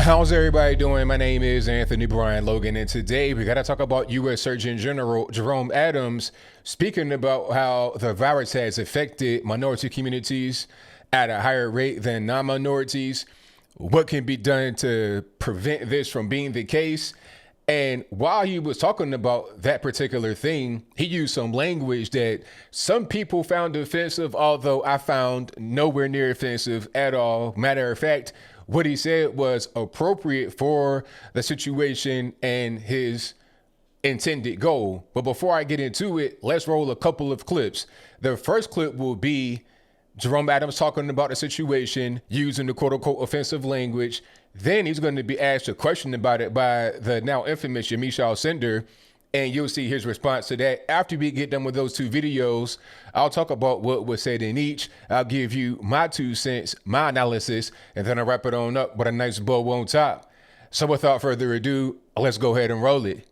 How's everybody doing? My name is Anthony Brian Logan, and today we got to talk about U.S. Surgeon General Jerome Adams speaking about how the virus has affected minority communities at a higher rate than non-minorities, what can be done to prevent this from being the case. And while he was talking about that particular thing, he used some language that some people found offensive, although I found nowhere near offensive at all. Matter of fact, what he said was appropriate for the situation and his intended goal. But before I get into it, let's roll a couple of clips. The first clip will be Jerome Adams talking about the situation using the quote unquote offensive language. Then he's going to be asked a question about it by the now infamous Yamiche Sender, and you'll see his response to that. After we get done with those two videos, I'll talk about what was said in each. I'll give you my 2 cents, my analysis, and then I'll wrap it on up with a nice bow on top. So without further ado, let's go ahead and roll it.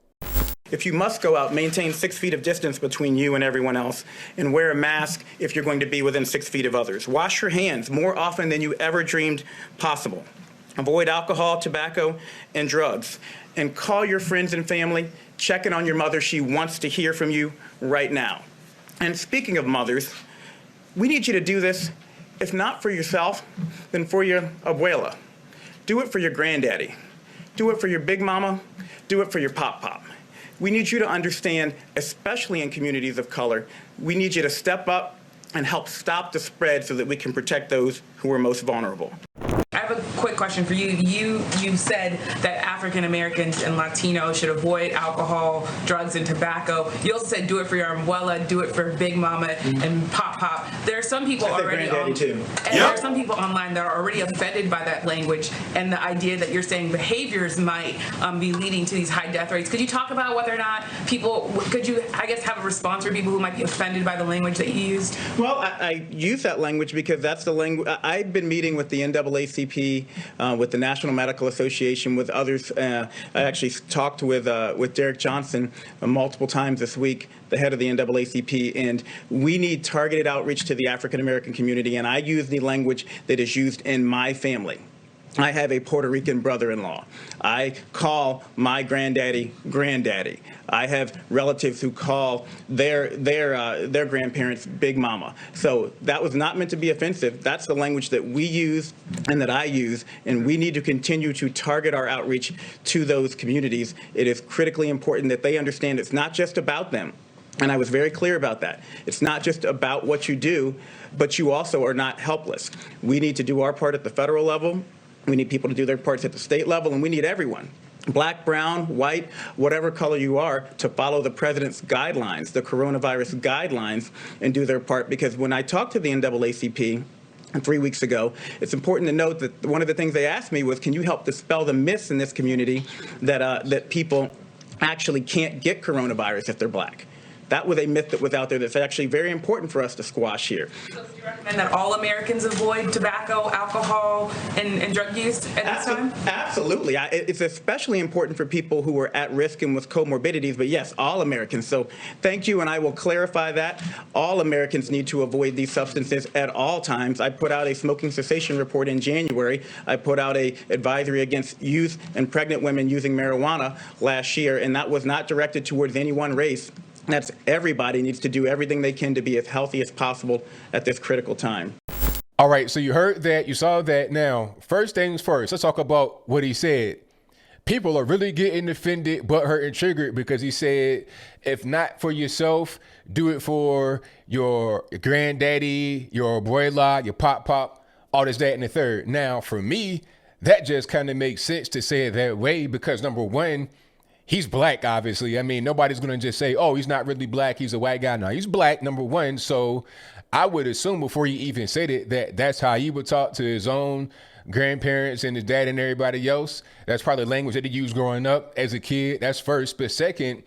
If you must go out, maintain 6 feet of distance between you and everyone else, and wear a mask if you're going to be within 6 feet of others. Wash your hands more often than you ever dreamed possible. Avoid alcohol, tobacco, and drugs. And call your friends and family. Check in on your mother. She wants to hear from you right now. And speaking of mothers, we need you to do this, if not for yourself, then for your Abuela. Do it for your granddaddy. Do it for your big mama. Do it for your pop-pop. We need you to understand, especially in communities of color, we need you to step up and help stop the spread so that we can protect those who are most vulnerable. I have a quick question for you. You said that African Americans and Latinos should avoid alcohol, drugs, and tobacco. You also said do it for your abuela, do it for Big Mama and Pop Pop. There are some people there are some people online that are already offended by that language and the idea that you're saying behaviors might be leading to these high death rates. Could you talk about whether or not could you, I guess, have a response for people who might be offended by the language that you used? Well, I use that language because that's the language. I've been meeting with the NAACP, with the National Medical Association, with others. I actually talked with Derek Johnson multiple times this week, the head of the NAACP, and we need targeted outreach to the African American community, and I use the language that is used in my family. I have a Puerto Rican brother-in-law. I call my granddaddy granddaddy. I have relatives who call their grandparents Big Mama. So that was not meant to be offensive. That's the language that we use and that I use, and we need to continue to target our outreach to those communities. It is critically important that they understand it's not just about them. And I was very clear about that. It's not just about what you do, but you also are not helpless. We need to do our part at the federal level. We need people to do their parts at the state level, and we need everyone, black, brown, white, whatever color you are, to follow the president's guidelines, the coronavirus guidelines, and do their part. Because when I talked to the NAACP 3 weeks ago, it's important to note that one of the things they asked me was, can you help dispel the myths in this community that people actually can't get coronavirus if they're black? That was a myth that was out there that's actually very important for us to squash here. So do you recommend that all Americans avoid tobacco, alcohol, and drug use at this time? Absolutely. It's especially important for people who are at risk and with comorbidities, but yes, all Americans. So thank you, and I will clarify that. All Americans need to avoid these substances at all times. I put out a smoking cessation report in January. I put out an advisory against youth and pregnant women using marijuana last year, and that was not directed towards any one race. That's everybody needs to do everything they can to be as healthy as possible at this critical time. All right, so you heard that, you saw that. Now, first things first, let's talk about what he said. People are really getting offended, butthurt, and triggered because he said, if not for yourself, do it for your granddaddy, your abuela, your pop-pop, all this, that, and the third. Now, for me, that just kind of makes sense to say it that way because, number one, he's black, obviously. I mean, nobody's going to just say, oh, he's not really black, he's a white guy. No, he's black, number one. So I would assume before he even said it that that's how he would talk to his own grandparents and his dad and everybody else. That's probably language that he used growing up as a kid. That's first. But second,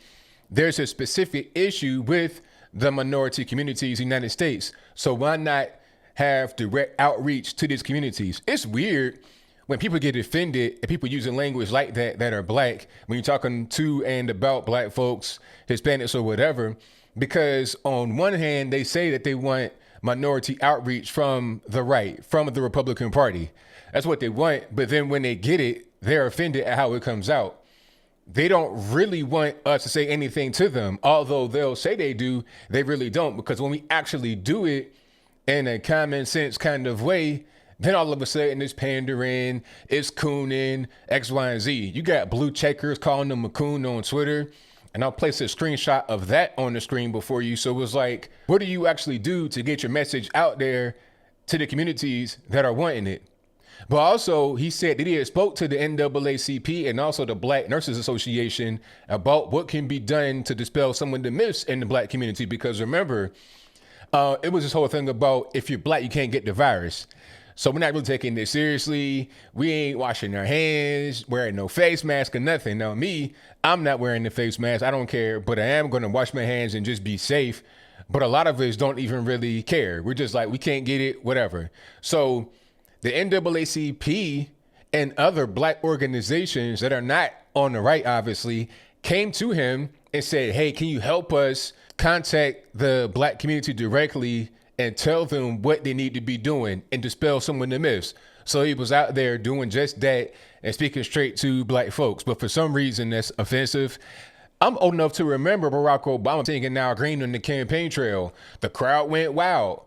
there's a specific issue with the minority communities in the United States. So why not have direct outreach to these communities? It's weird when people get offended and people using language like that are black, when you're talking to and about black folks, Hispanics or whatever, because on one hand, they say that they want minority outreach from the right, from the Republican Party. That's what they want. But then when they get it, they're offended at how it comes out. They don't really want us to say anything to them. Although they'll say they do, they really don't. Because when we actually do it in a common sense kind of way, then all of a sudden it's pandering, it's cooning, X, Y, and Z. You got blue checkers calling them a coon on Twitter. And I'll place a screenshot of that on the screen before you. So it was like, what do you actually do to get your message out there to the communities that are wanting it? But also, he said that he had spoke to the NAACP and also the Black Nurses Association about what can be done to dispel some of the myths in the Black community. Because remember, it was this whole thing about if you're Black, you can't get the virus. So we're not really taking this seriously. We ain't washing our hands, wearing no face mask or nothing. Now me, I'm not wearing the face mask. I don't care, but I am going to wash my hands and just be safe. But a lot of us don't even really care. We're just like, we can't get it, whatever. So the NAACP and other Black organizations that are not on the right, obviously, came to him and said, hey, can you help us contact the Black community directly and tell them what they need to be doing and dispel some of the myths? So he was out there doing just that and speaking straight to Black folks. But for some reason, that's offensive. I'm old enough to remember Barack Obama singing "Now Green" on the campaign trail. The crowd went wild.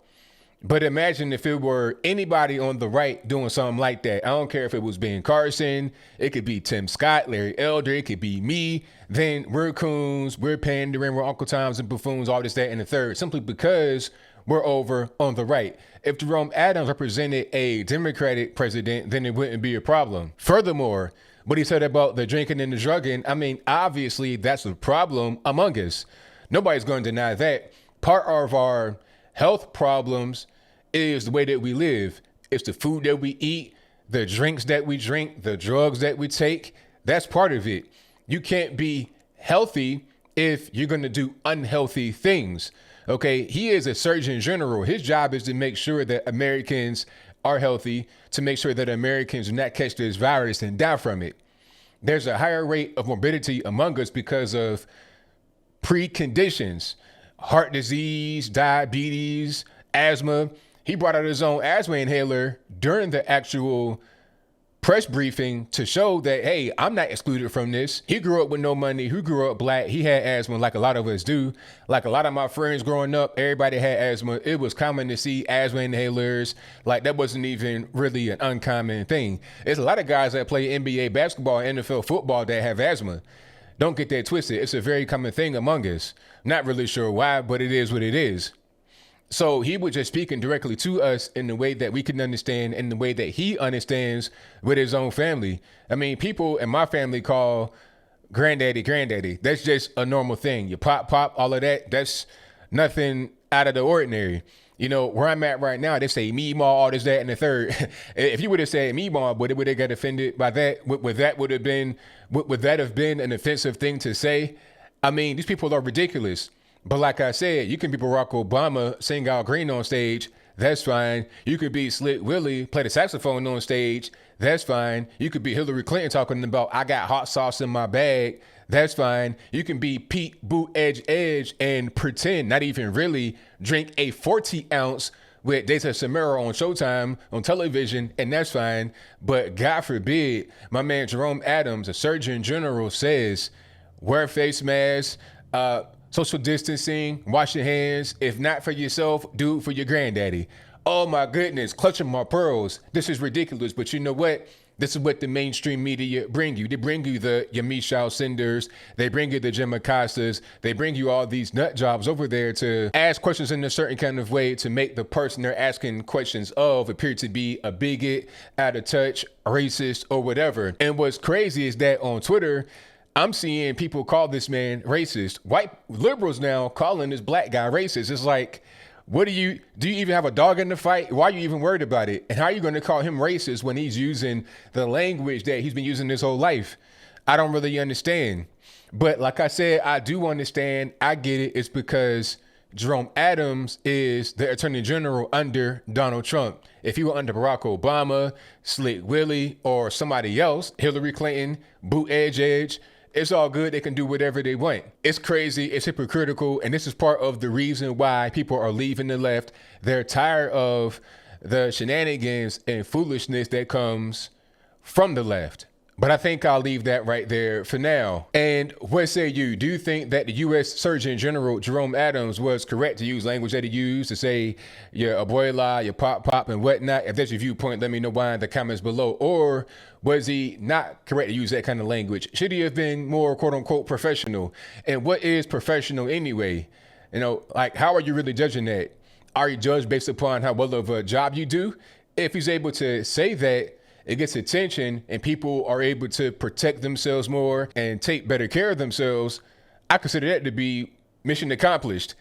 But imagine if it were anybody on the right doing something like that. I don't care if it was Ben Carson, it could be Tim Scott, Larry Elder, it could be me. Then we're coons, we're pandering, we're Uncle Toms and buffoons, all this, that, and the third, simply because we're over on the right. If Jerome Adams represented a Democratic president, then it wouldn't be a problem. Furthermore, what he said about the drinking and the drugging, I mean, obviously that's a problem among us. Nobody's going to deny that. Part of our health problems is the way that we live. It's the food that we eat, the drinks that we drink, the drugs that we take. That's part of it. You can't be healthy if you're going to do unhealthy things. Okay, he is a Surgeon General. His job is to make sure that Americans are healthy, to make sure that Americans do not catch this virus and die from it. There's a higher rate of morbidity among us because of preconditions, heart disease, diabetes, asthma. He brought out his own asthma inhaler during the actual press briefing to show that, hey, I'm not excluded from this. He grew up with no money. He grew up Black. He had asthma like a lot of us do. Like a lot of my friends growing up, everybody had asthma. It was common to see asthma inhalers. Like that wasn't even really an uncommon thing. There's a lot of guys that play NBA basketball and NFL football that have asthma. Don't get that twisted. It's a very common thing among us. Not really sure why, but it is what it is. So he was just speaking directly to us in the way that we can understand, in the way that he understands with his own family. I mean, people in my family call granddaddy, granddaddy. That's just a normal thing. You pop, all of that. That's nothing out of the ordinary. You know, where I'm at right now, they say Meemaw, all this, that, and the third. If you would have said Meemaw, would they get offended by that? Would that have been an offensive thing to say? I mean, these people are ridiculous. But like I said, you can be Barack Obama, sing Al Green on stage. That's fine. You could be Slick Willie, play the saxophone on stage. That's fine. You could be Hillary Clinton talking about, I got hot sauce in my bag. That's fine. You can be Pete Buttigieg and pretend, not even really, drink a 40-ounce with Data Samara on Showtime on television, and that's fine. But God forbid, my man Jerome Adams, a Surgeon General, says, wear face masks, social distancing, wash your hands. If not for yourself, do it for your granddaddy. Oh my goodness, clutching my pearls. This is ridiculous, but you know what? This is what the mainstream media bring you. They bring you the Yamiche Cinders. They bring you the Jim Acostas. They bring you all these nut jobs over there to ask questions in a certain kind of way to make the person they're asking questions of appear to be a bigot, out of touch, racist, or whatever. And what's crazy is that on Twitter, I'm seeing people call this man racist. White liberals now calling this Black guy racist. It's like, do you even have a dog in the fight? Why are you even worried about it? And how are you going to call him racist when he's using the language that he's been using his whole life? I don't really understand. But like I said, I do understand. I get it. It's because Jerome Adams is the Attorney General under Donald Trump. If he were under Barack Obama, Slick Willie, or somebody else, Hillary Clinton, Buttigieg, it's all good. They can do whatever they want. It's crazy. It's hypocritical. And this is part of the reason why people are leaving the left. They're tired of the shenanigans and foolishness that comes from the left. But I think I'll leave that right there for now. And what say you? Do you think that the U.S. Surgeon General Jerome Adams was correct to use language that he used to say your abuela, your pop, and whatnot? If that's your viewpoint, let me know why in the comments below. Or was he not correct to use that kind of language? Should he have been more quote unquote professional? And what is professional anyway? You know, like, how are you really judging that? Are you judged based upon how well of a job you do? If he's able to say that, it gets attention and people are able to protect themselves more and take better care of themselves, I consider that to be mission accomplished.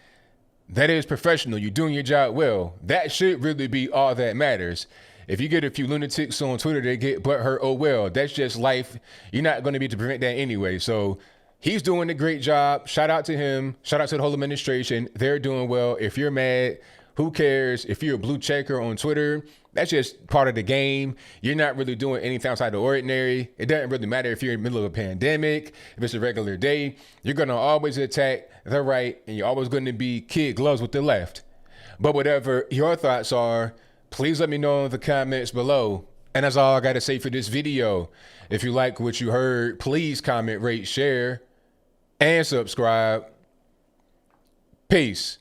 That is professional. You're doing your job well. That should really be all that matters. If you get a few lunatics on Twitter that get butthurt, oh well, that's just life. You're not going to be able to prevent that anyway. So he's doing a great job. Shout out to him. Shout out to the whole administration. They're doing well. If you're mad, who cares? If you're a blue checker on Twitter, that's just part of the game. You're not really doing anything outside the ordinary. It doesn't really matter if you're in the middle of a pandemic, if it's a regular day. You're going to always attack the right, and you're always going to be kid gloves with the left. But whatever your thoughts are, please let me know in the comments below. And that's all I got to say for this video. If you like what you heard, please comment, rate, share, and subscribe. Peace.